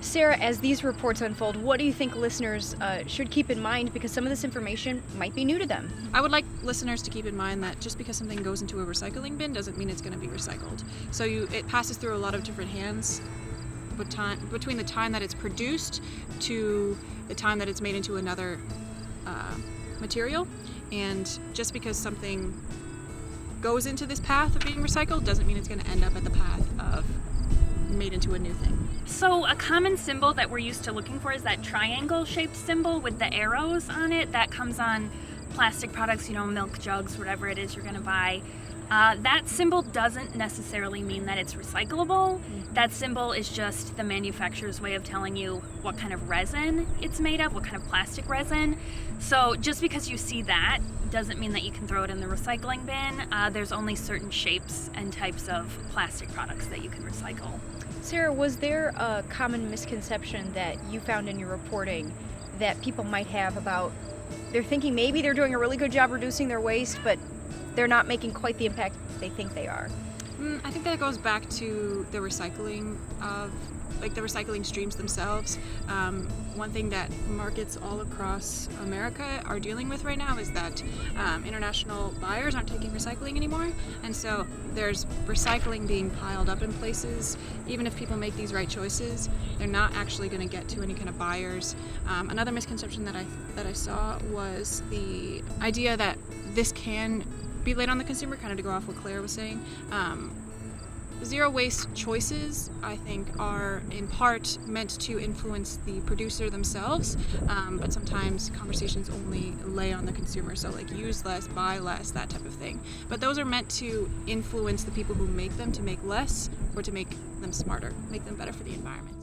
Sarah, as these reports unfold, what do you think listeners should keep in mind, because some of this information might be new to them? I would like listeners to keep in mind that just because something goes into a recycling bin doesn't mean it's going to be recycled. So it passes through a lot of different hands between the time that it's produced to the time that it's made into another material. And just because something goes into this path of being recycled doesn't mean it's going to end up at the path of made into a new thing. So a common symbol that we're used to looking for is that triangle-shaped symbol with the arrows on it. That comes on plastic products, milk jugs, whatever it is you're going to buy. That symbol doesn't necessarily mean that it's recyclable. That symbol is just the manufacturer's way of telling you what kind of resin it's made of, what kind of plastic resin. So just because you see that doesn't mean that you can throw it in the recycling bin. There's only certain shapes and types of plastic products that you can recycle. Sarah, was there a common misconception that you found in your reporting that people might have about, they're thinking maybe they're doing a really good job reducing their waste, but they're not making quite the impact they think they are? I think that goes back to the recycling the recycling streams themselves. One thing that markets all across America are dealing with right now is that international buyers aren't taking recycling anymore, and so there's recycling being piled up in places. Even if people make these right choices, they're not actually going to get to any kind of buyers. Another misconception that I saw was the idea that this can be laid on the consumer, kind of to go off what Claire was saying. Zero waste choices, I think, are in part meant to influence the producer themselves, but sometimes conversations only lay on the consumer, so like use less, buy less, that type of thing. But those are meant to influence the people who make them to make less or to make them smarter, make them better for the environment.